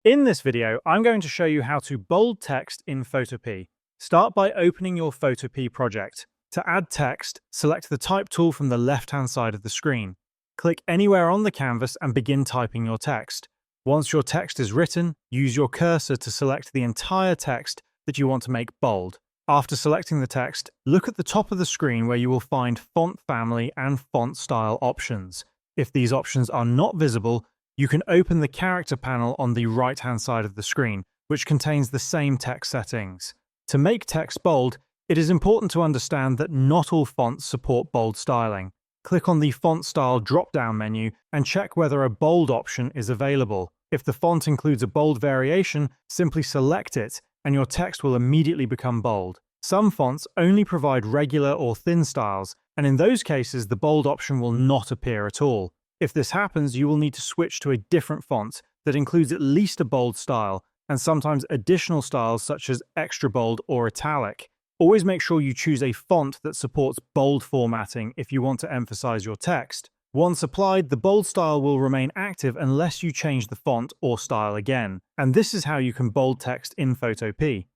In this video, I'm going to show you how to bold text in Photopea. Start by opening your Photopea project. To add text, select the Type tool from the left-hand side of the screen. Click anywhere on the canvas and begin typing your text. Once your text is written, use your cursor to select the entire text that you want to make bold. After selecting the text, look at the top of the screen where you will find font family and font style options. If these options are not visible, you can open the character panel on the right-hand side of the screen, which contains the same text settings. To make text bold, it is important to understand that not all fonts support bold styling. Click on the Font Style drop-down menu and check whether a bold option is available. If the font includes a bold variation, simply select it, and your text will immediately become bold. Some fonts only provide regular or thin styles, and in those cases the bold option will not appear at all. If this happens, you will need to switch to a different font that includes at least a bold style, and sometimes additional styles such as extra bold or italic. Always make sure you choose a font that supports bold formatting if you want to emphasize your text. Once applied, the bold style will remain active unless you change the font or style again. And this is how you can bold text in Photopea.